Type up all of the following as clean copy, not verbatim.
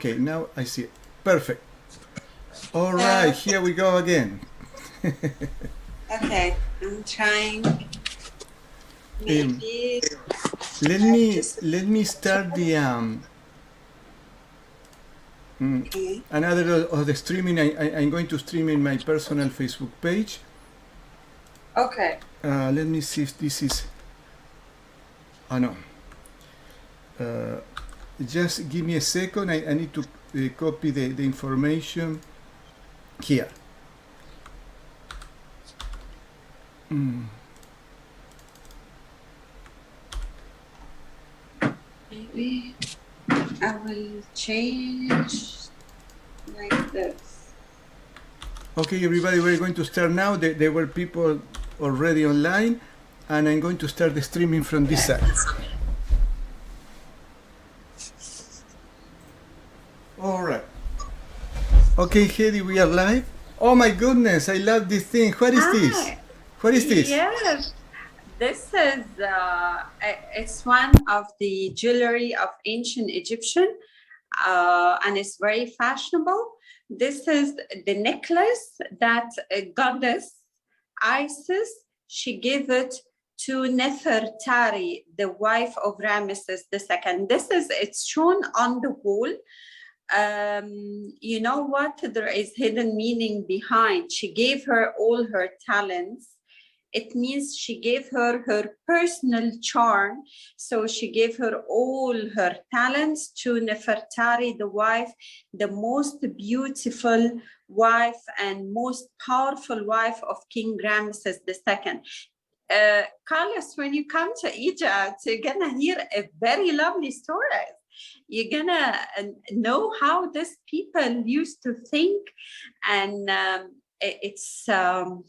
Okay, now I see it. Perfect. All right, here we go again. Okay, I'm trying. Maybe let me start the okay. another of the streaming. I'm going to stream in my personal Facebook page. Okay. Let me see if this is. Oh no. Just give me a second. I need to copy the information here. Maybe I will change like this. Okay, everybody, we're going to start now. There were people already online, and I'm going to start the streaming from this side. All right. Okay, Hedy, we are live. Oh my goodness, I love this thing. What is this? What is this? Yes, this is it's one of the jewelry of ancient Egyptian, and it's very fashionable. This is the necklace that goddess Isis, she gave it to Nefertari, the wife of Ramesses II. It's shown on the wall. You know what? There is hidden meaning behind. She gave her all her talents. It means she gave her her personal charm. So she gave her all her talents to Nefertari, the wife, the most beautiful wife and most powerful wife of King Ramesses II. Carlos, when you come to Egypt, you're gonna hear a very lovely story. You're gonna know how these people used to think, and it's our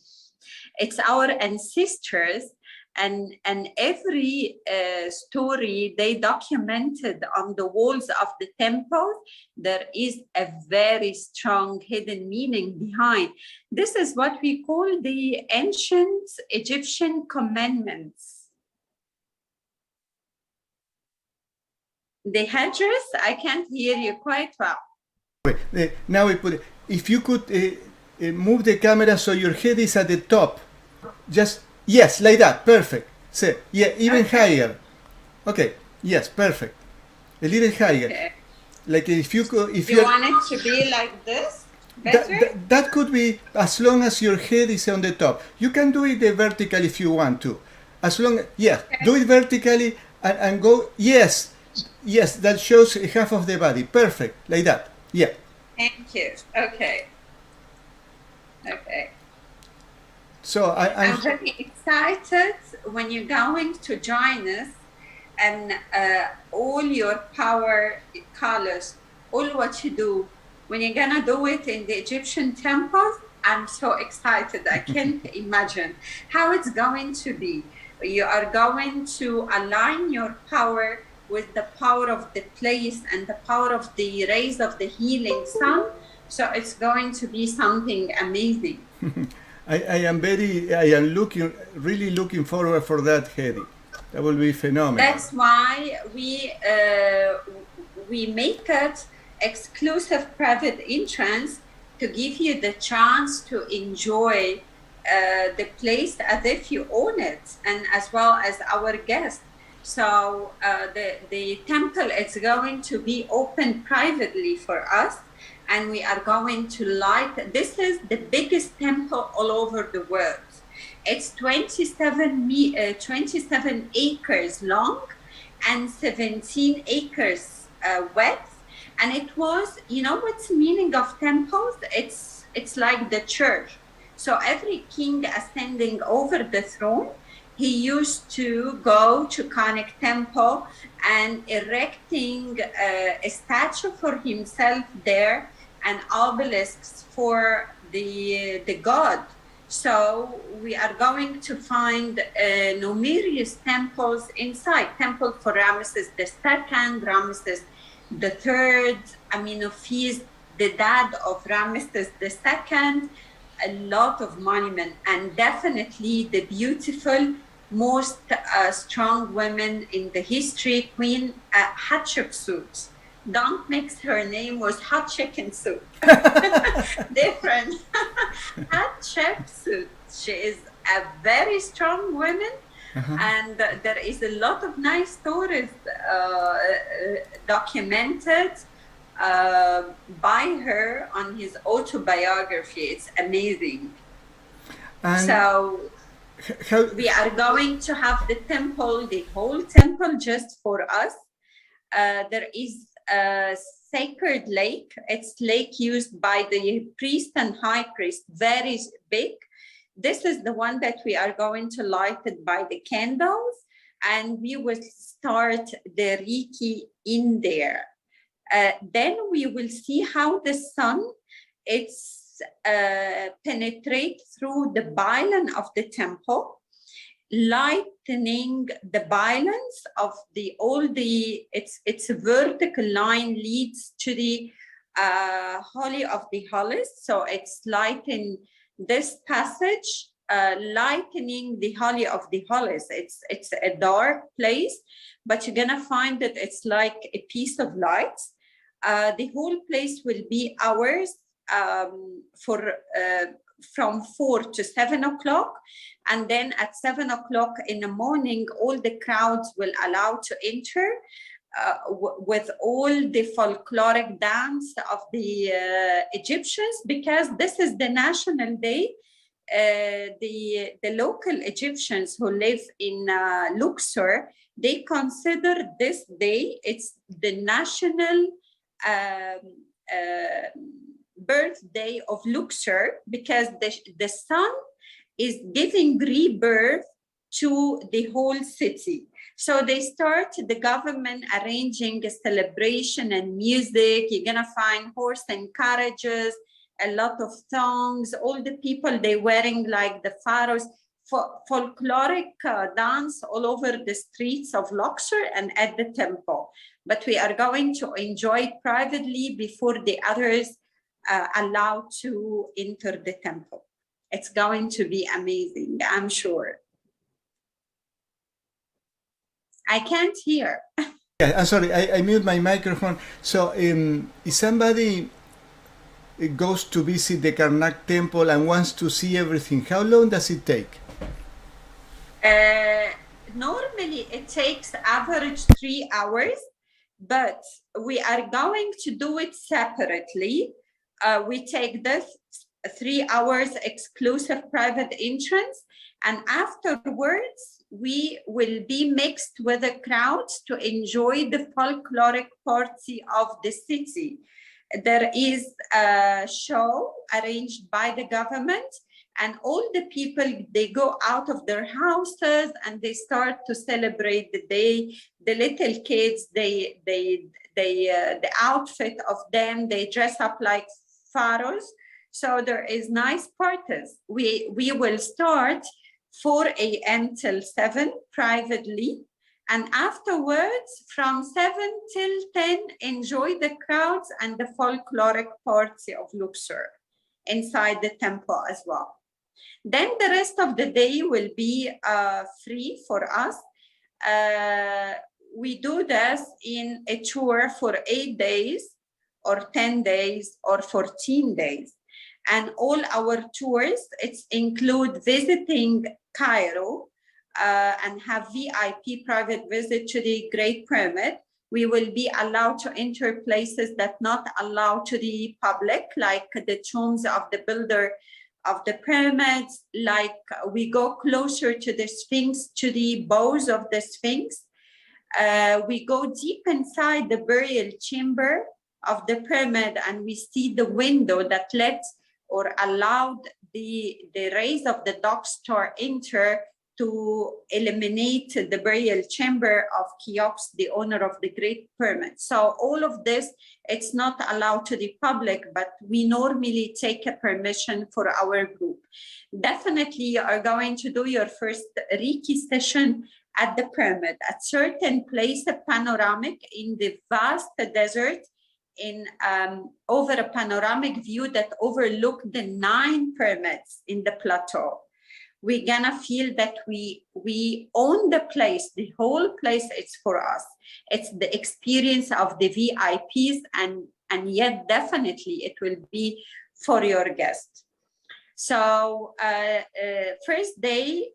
ancestors, and every story they documented on the walls of the temple, there is a very strong hidden meaning behind. This is what we call the ancient Egyptian commandments. The headdress, I can't hear you quite well. Now we put it. If you could move the camera so your head is at the top. Just, yes, like that. Perfect. So, yeah, even higher. Okay, yes, perfect. A little higher. Okay. Like if you could, if you want it to be like this? Better? That could be as long as your head is on the top. You can do it vertically if you want to. As long, yeah, okay. Do it vertically and go, yes, that shows half of the body. Perfect, like that. Yeah. Thank you. Okay. Okay. So I'm very excited when you're going to join us, and all your power colors, all what you do, when you're gonna do it in the Egyptian temples, I'm so excited. I can't imagine how it's going to be. You are going to align your power with the power of the place and the power of the rays of the healing sun. So it's going to be something amazing. I am really looking forward for that, Hedy. That will be phenomenal. That's why we make it exclusive private entrance to give you the chance to enjoy the place as if you own it, and as well as our guests. So the temple is going to be open privately for us, and we are going to light. This is the biggest temple all over the world. It's 27 acres long and 17 acres width. And it was, you know what's the meaning of temples? It's like the church. So every king ascending over the throne, he used to go to Karnak temple and erecting a statue for himself there, and obelisks for the god. So we are going to find numerous temples inside. Temple for Ramesses II, Ramesses III, Amenophis, the dad of Ramesses II, a lot of monuments, and definitely the beautiful, most strong women in the history, Queen Hatshepsut. don't mix her name with hot chicken soup. Different. Hot chef soup. She is a very strong woman, and there is a lot of nice stories documented by her on his autobiography. It's amazing. And So how, we are going to have the temple, the whole temple just for us. There is a sacred lake. It's lake used by the priest and high priest, very big. This is the one that we are going to light it by the candles, and we will start the Reiki in there. Then we will see how the sun penetrate through the pylon of the temple, lightening the balance of its vertical line leads to the Holy of the Holies. So it's lighting this passage, lightening the Holy of the Holies. It's a dark place, but you're gonna find that it's like a piece of light. The whole place will be ours from 4 to 7 o'clock. And then at 7 o'clock in the morning, all the crowds will allow to enter with all the folkloric dance of the Egyptians, because this is the national day. The local Egyptians who live in Luxor, they consider this day, it's the national birthday of Luxor, because the sun is giving rebirth to the whole city. So they start, the government arranging a celebration and music. You're gonna find horse and carriages, a lot of thongs, all the people, they wearing like the pharaohs, folkloric dance all over the streets of Luxor and at the temple. But we are going to enjoy it privately before the others allowed to enter the temple. It's going to be amazing, I'm sure. I can't hear. yeah, I'm sorry, I mute my microphone. So if somebody goes to visit the Karnak temple and wants to see everything, how long does it take? Normally it takes average 3 hours, but we are going to do it separately. We take this 3 hours exclusive private entrance, and afterwards we will be mixed with the crowds to enjoy the folkloric party of the city. There is a show arranged by the government, and all the people, they go out of their houses and they start to celebrate the day. The little kids, the outfit of them, they dress up like pharaohs. So there is nice parties. We will start 4 a.m. till 7 privately, and afterwards from 7 till 10 enjoy the crowds and the folkloric party of Luxor inside the temple as well. Then the rest of the day will be free for us. We do this in a tour for 8 days or 10 days or 14 days. And all our tours, it's include visiting Cairo and have VIP private visit to the Great Pyramid. We will be allowed to enter places that not allowed to the public, like the tombs of the builder of the pyramids, like we go closer to the Sphinx, to the bows of the Sphinx. We go deep inside the burial chamber of the pyramid, and we see the window that lets or allowed the rays of the dark star enter to eliminate the burial chamber of Cheops, the owner of the Great Pyramid. So all of this, it's not allowed to the public, but we normally take a permission for our group. Definitely you are going to do your first Reiki session at the pyramid, at certain place, a panoramic in the vast desert, in over a panoramic view that overlook the 9 pyramids in the plateau. we're gonna feel that we own the place. The whole place, it's for us. It's the experience of the VIPs, and yet definitely it will be for your guests. So first day,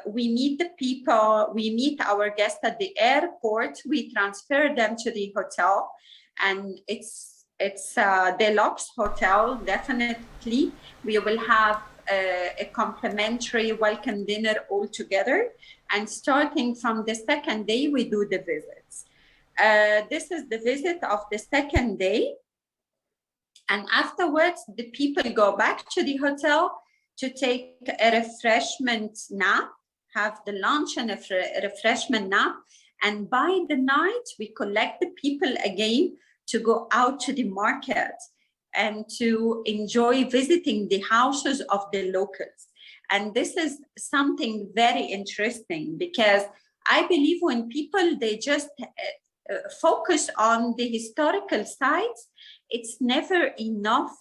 we meet the people, we meet our guests at the airport, we transfer them to the hotel, and it's a deluxe hotel. Definitely we will have a complimentary welcome dinner all together, and starting from the second day we do the visits. This is the visit of the second day, and afterwards the people go back to the hotel to take a refreshment nap, have the lunch and a refreshment nap, and by the night we collect the people again to go out to the market and to enjoy visiting the houses of the locals. And this is something very interesting, because I believe when people, they just focus on the historical sites, it's never enough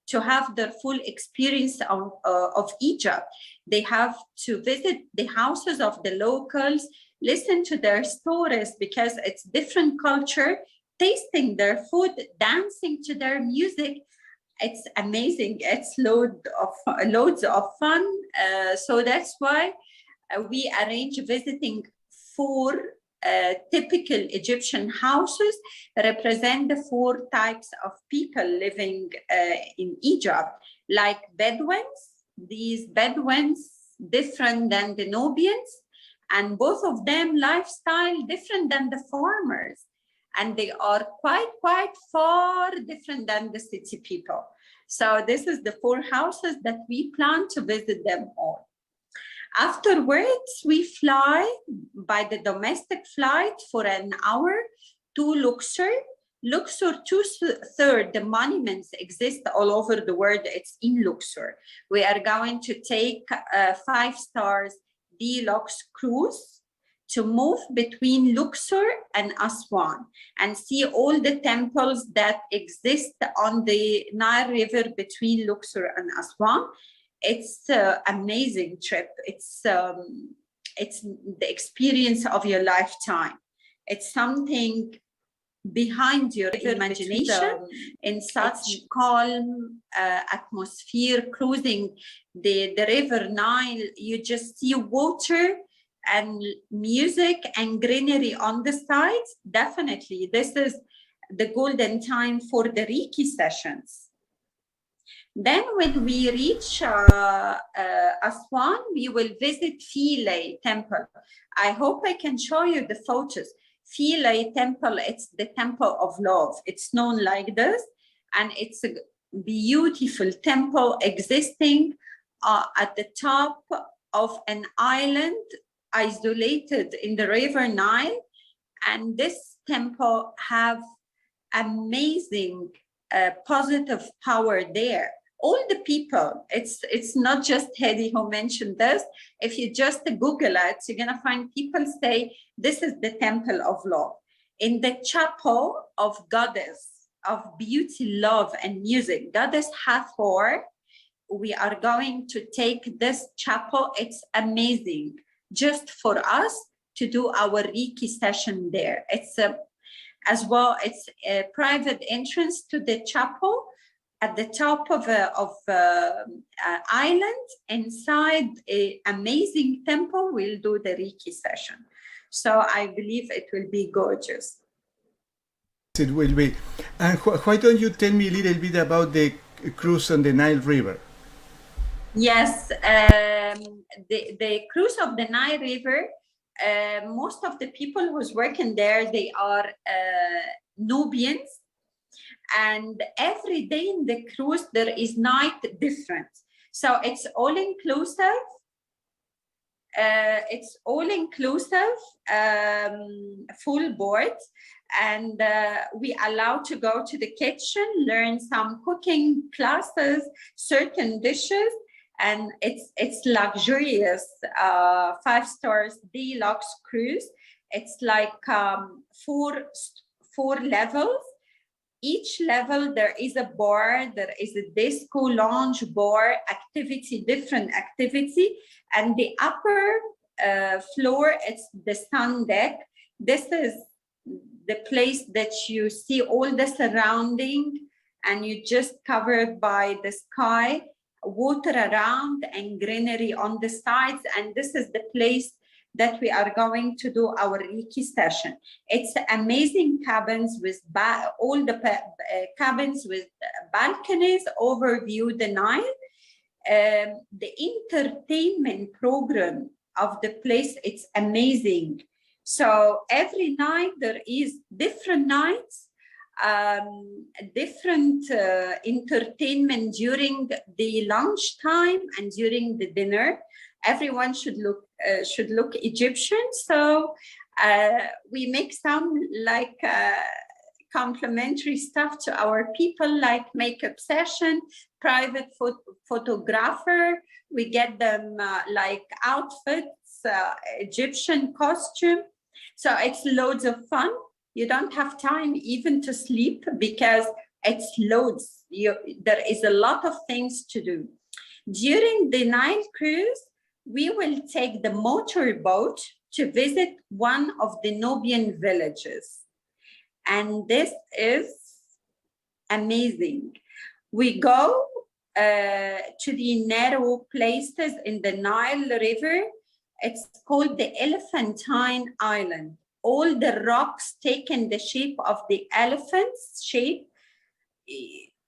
to have the full experience of Egypt. They have to visit the houses of the locals, listen to their stories, because it's different culture, tasting their food, dancing to their music. It's amazing. It's loads of fun. So that's why we arrange visiting 4 typical Egyptian houses, represent the 4 types of people living in Egypt, like Bedouins. These Bedouins different than the Nubians, and both of them lifestyle different than the farmers, and they are quite far different than the city people. So this is the 4 houses that we plan to visit them all. Afterwards, we fly by the domestic flight for an hour to Luxor. Luxor, 2/3 the monuments exist all over the world. It's in Luxor. We are going to take a 5 stars deluxe cruise to move between Luxor and Aswan and see all the temples that exist on the Nile River between Luxor and Aswan. It's an amazing trip. It's the experience of your lifetime. It's something behind your imagination, in such calm atmosphere, cruising the river Nile. You just see water and music and greenery on the sides. Definitely, this is the golden time for the Reiki sessions. Then when we reach Aswan, we will visit Philae Temple. I hope I can show you the photos. Philae Temple, it's the temple of love. It's known like this, and it's a beautiful temple existing at the top of an island isolated in the river Nile. And this temple have amazing positive power there. All the people, it's not just Hedy who mentioned this. If you just Google it, you're gonna find people say, this is the temple of love. In the chapel of goddess of beauty, love, and music, goddess Hathor, we are going to take this chapel. It's amazing, just for us to do our Reiki session there. It's as well, it's a private entrance to the chapel at the top of island. Inside an amazing temple, we'll do the Reiki session. So I believe it will be gorgeous. It will be. And why don't you tell me a little bit about the cruise on the Nile River? Yes, the cruise of the Nile River, most of the people who's working there, they are Nubians. And every day in the cruise, there is night different. So it's all inclusive. It's all inclusive, full board. And we allow to go to the kitchen, learn some cooking classes, certain dishes. And it's luxurious 5 stars deluxe cruise. It's like 4 levels. each level there is a bar, there is a disco lounge bar activity, different activity, and the upper floor, it's the sun deck. This is the place that you see all the surrounding, and you just covered by the sky, water around and greenery on the sides. And this is the place that we are going to do our Reiki session. It's amazing cabins with all the cabins with balconies overview the Nile. The entertainment program of the place, it's amazing. So every night there is different nights, different entertainment during the lunchtime and during the dinner. Everyone should look Egyptian. So we make some like complimentary stuff to our people, like makeup session, private photographer. We get them like outfits, Egyptian costume. So it's loads of fun. You don't have time even to sleep because it's loads. There is a lot of things to do. During the Nile cruise, we will take the motorboat to visit one of the Nubian villages. And this is amazing. We go to the narrow places in the Nile River. It's called the Elephantine Island. All the rocks taken the shape of the elephant's shape.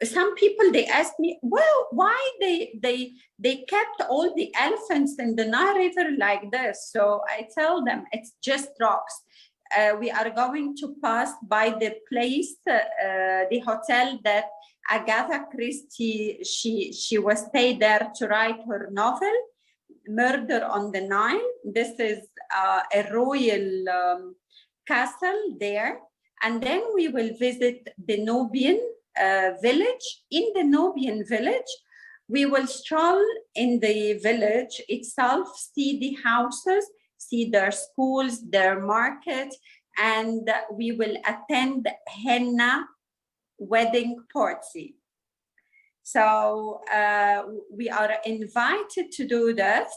Some people, they ask me, well, why they kept all the elephants in the Nile River like this? So I tell them it's just rocks. We are going to pass by the place, the hotel that Agatha Christie, she was stayed there to write her novel, Murder on the Nile. This is a royal castle there. And then we will visit the Nubian village. In the Nubian village, we will stroll in the village itself, see the houses, see their schools, their market, and we will attend henna wedding party. So we are invited to do this.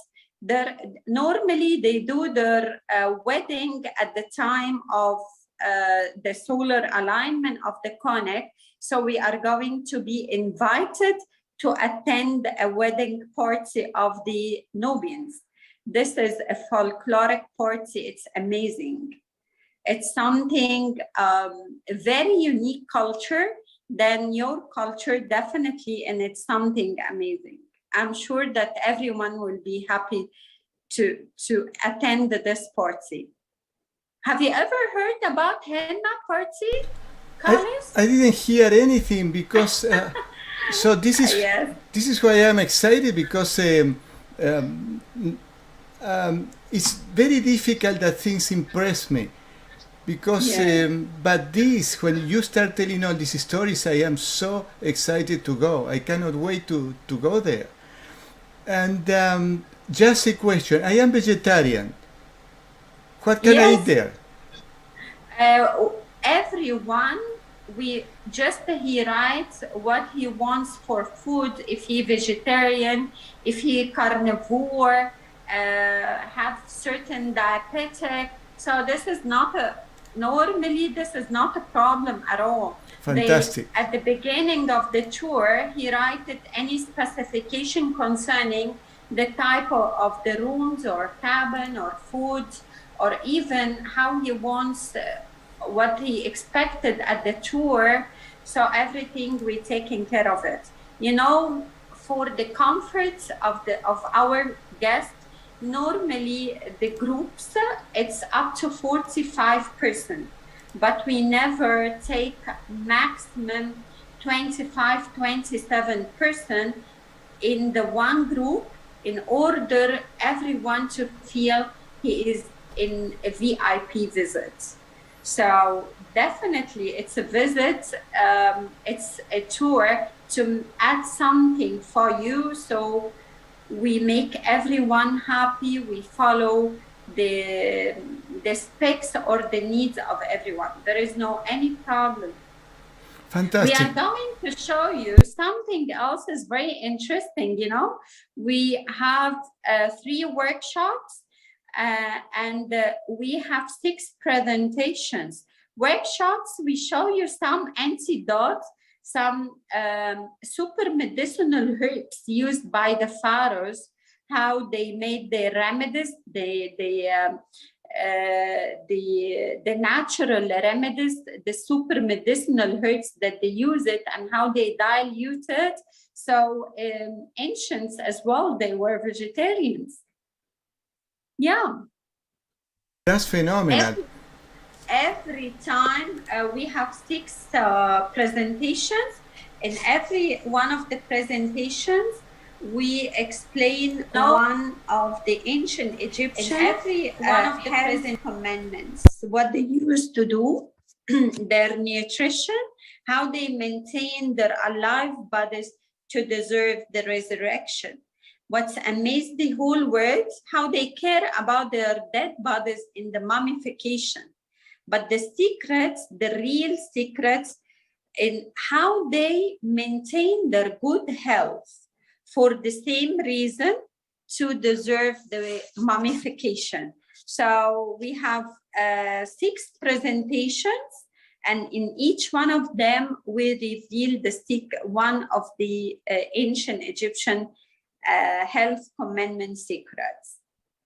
Normally they do their wedding at the time of the solar alignment of the Karnak. So we are going to be invited to attend a wedding party of the Nubians. This is a folkloric party. It's amazing. It's something, a very unique culture than your culture, definitely, and it's something amazing. I'm sure that everyone will be happy to attend this party. Have you ever heard about henna party, Carlos? I didn't hear anything because so this is Yes. this is why I'm excited because it's very difficult that things impress me because Yeah. but this when you start telling all these stories, I am so excited to go. I cannot wait to go there. And just a question: I am vegetarian. What can I eat Yes. there? Everyone, he writes what he wants for food, if he vegetarian, if he carnivore, have certain dietetic. So this is not normally this is not a problem at all. Fantastic. At the beginning of the tour, he writes any specification concerning the type of the rooms or cabin or food, or even how he wants, what he expected at the tour. So everything we're taking care of it. You know, for the comfort of our guests, normally the groups, it's up to 45%, but we never take maximum 25, 27% in the one group in order everyone to feel he is in a VIP visit. So definitely it's a visit, it's a tour to add something for you. So we make everyone happy. We follow the specs or the needs of everyone. There is no any problem. Fantastic. We are going to show you something else is very interesting. You know, we have 3 workshops and we have 6 presentations. Workshops, we show you some antidotes, some super medicinal herbs used by the pharaohs, how they made their remedies, the natural remedies, the super medicinal herbs that they use it, and how they dilute it. So ancients as well, they were vegetarians. Yeah. That's phenomenal. Every time we have 6 presentations. In every one of the presentations, we explain one of the ancient Egyptian, every one of the present commandments, what they used to do, their nutrition, how they maintain their alive bodies to deserve the resurrection. What's amazed the whole world, how they care about their dead bodies in the mummification. But the secrets, the real secrets, in how they maintain their good health for the same reason to deserve the mummification. So we have 6 presentations, and in each one of them, we reveal one of the ancient Egyptian health commandment secrets.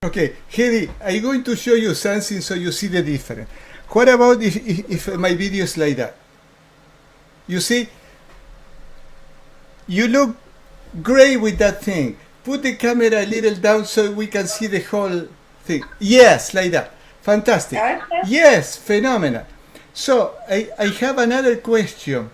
Okay, Hedy, I'm going to show you something so you see the difference. What about if my video is like that? You see, you look great with that thing. Put the camera a little down so we can see the whole thing. Yes, like that. Fantastic. Okay. Yes, phenomenal. So I have another question.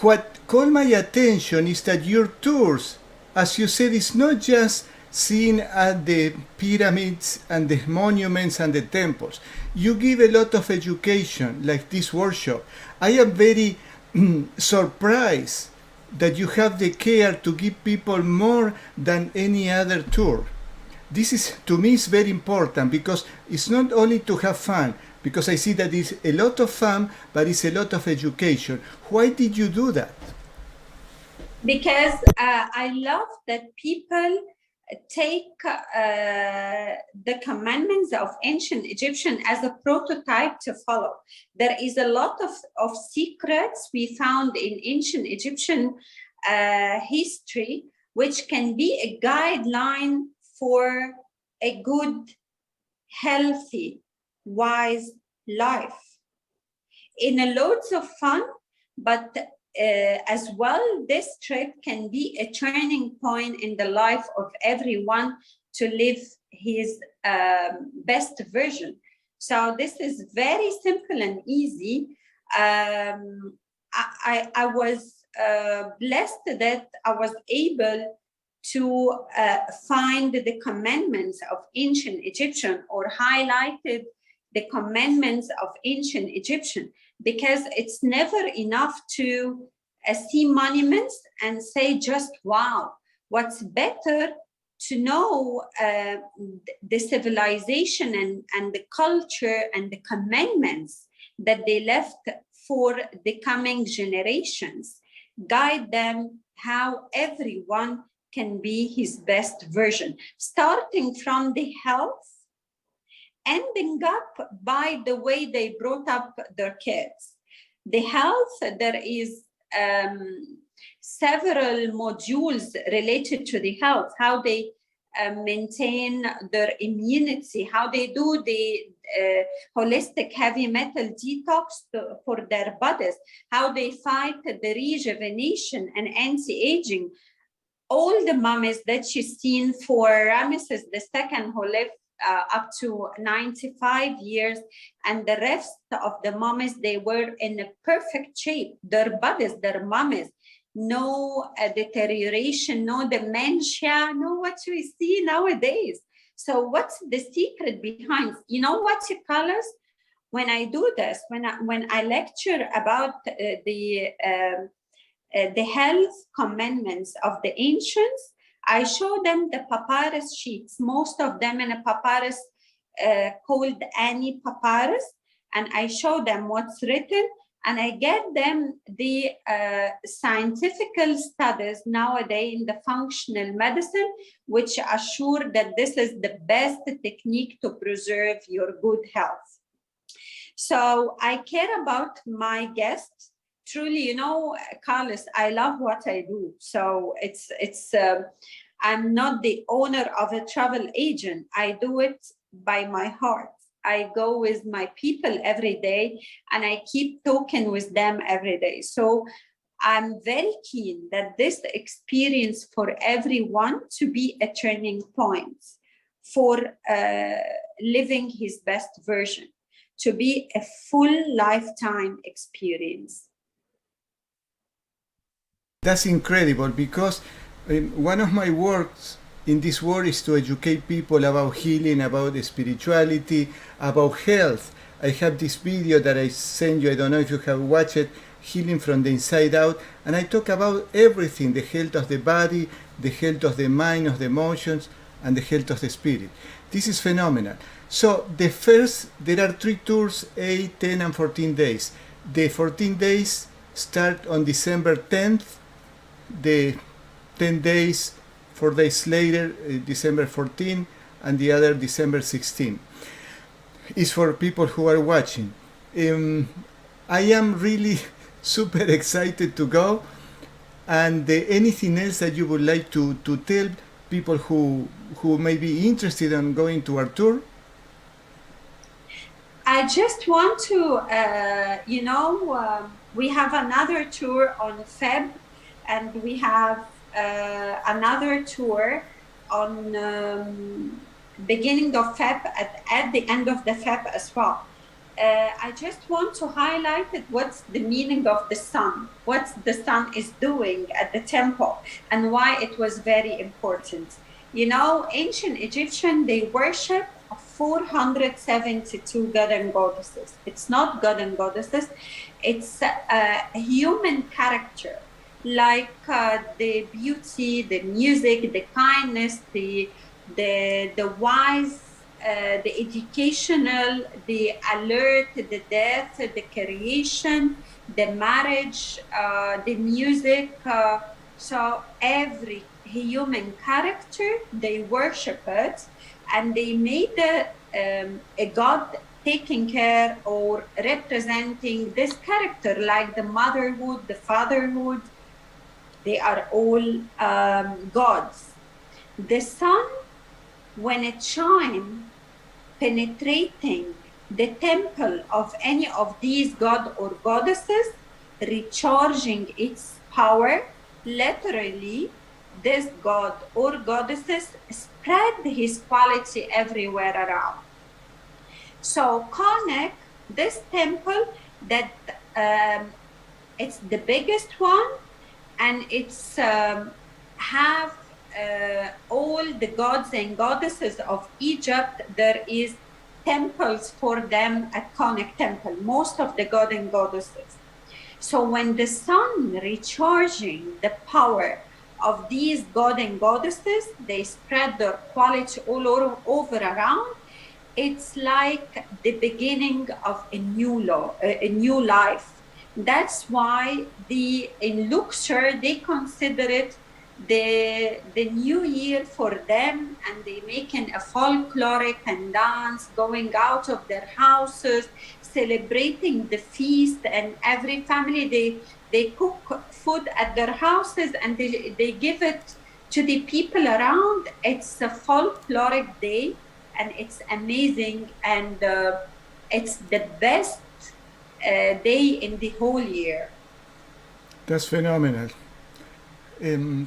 What caught my attention is that your tours, as you said, is not just seeing at the pyramids and the monuments and the temples. You give a lot of education, like this workshop. I am very surprised that you have the care to give people more than any other tour. This is, to me, is very important because it's not only to have fun, because I see that it's a lot of fun, but it's a lot of education. Why did you do that? Because I love that people take the commandments of ancient Egyptian as a prototype to follow. There is a lot of secrets we found in ancient Egyptian history, which can be a guideline for a good, healthy, wise life. In a loads of fun, but as well, this trip can be a turning point in the life of everyone to live his best version. So this is very simple and easy. I was blessed that I was able to find the commandments of ancient Egyptian, or highlighted the commandments of ancient Egyptian, because it's never enough to see monuments and say just wow. What's better to know the civilization and the culture and the commandments that they left for the coming generations, guide them how everyone can be his best version, starting from the health, ending up by the way they brought up their kids. The health, there is several modules related to the health, how they maintain their immunity, how they do the holistic heavy metal detox for their bodies, how they fight the rejuvenation and anti-aging. All the mummies that you've seen for Ramesses II, who lived up to 95 years, and the rest of the mummies, they were in a perfect shape. Their bodies, their mummies, no deterioration, no dementia, no what we see nowadays. So what's the secret behind? You know what colors? When I do this, when I lecture about the health commandments of the ancients, I show them the papyrus sheets, most of them in a papyrus called Ani papyrus. and I show them what's written, and I get them the scientific studies nowadays in the functional medicine, which assure that this is the best technique to preserve your good health. So I care about my guests. Truly, you know, Carlos, I love what I do. So I'm not the owner of a travel agent. I do it by my heart. I go with my people every day and I keep talking with them every day. So I'm very keen that this experience for everyone to be a turning point for living his best version, to be a full lifetime experience. That's incredible, because one of my works in this world is to educate people about healing, about spirituality, about health. I have this video that I sent you, I don't know if you have watched it, Healing from the Inside Out, and I talk about everything, the health of the body, the health of the mind, of the emotions, and the health of the spirit. This is phenomenal. So there are 3 tours, 8, 10, and 14 days. The 14 days start on December 10th, the 10 days, 4 days later, December 14, and the other December 16. It's for people who are watching. I am really super excited to go. And anything else that you would like to tell people who may be interested in going to our tour? I just want to, we have another tour on Feb, and we have another tour on beginning of Feb, at the end of the Feb as well. I just want to highlight that what's the meaning of the sun, what the sun is doing at the temple, and why it was very important. You know, ancient Egyptian, they worship 472 god and goddesses. It's not god and goddesses, it's a human character, like the beauty, the music, the kindness, the wise, the educational, the alert, the death, the creation, the marriage, the music. So every human character, they worship it, and they made a god taking care or representing this character, like the motherhood, the fatherhood. They are all gods. The sun, when it shines, penetrating the temple of any of these god or goddesses, recharging its power, literally, this god or goddesses spread his quality everywhere around. So Karnak, this temple, that it's the biggest one, and it's have all the gods and goddesses of Egypt. There is temples for them at Karnak temple, most of the god and goddesses. So when the sun recharging the power of these god and goddesses, they spread their quality all over around. It's like the beginning of a new life. That's why in Luxor, they consider it the new year for them, and they making a folkloric and dance, going out of their houses, celebrating the feast, and every family, they cook food at their houses, and they give it to the people around. It's a folkloric day, and it's amazing, and it's the best day in the whole year. That's phenomenal.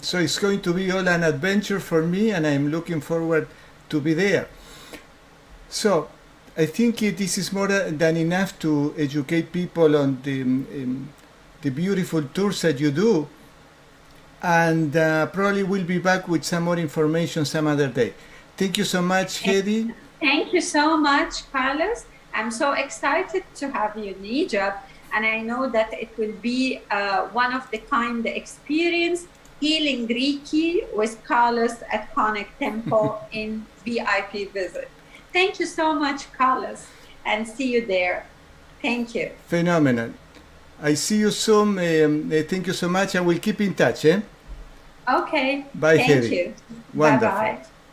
So it's going to be all an adventure for me, and I'm looking forward to be there. So I think this is more than enough to educate people on the beautiful tours that you do, and probably we'll be back with some more information some other day. Thank you so much, Hedy. Thank you so much, Carlos. I'm so excited to have you in Egypt, and I know that it will be one of the kind experience, healing Reiki with Carlos at Karnak Temple in VIP visit. Thank you so much, Carlos, and see you there. Thank you. Phenomenal. I see you soon. Thank you so much. I will keep in touch. Okay. Bye, Thank Hedy. you. Wonderful. Bye-bye.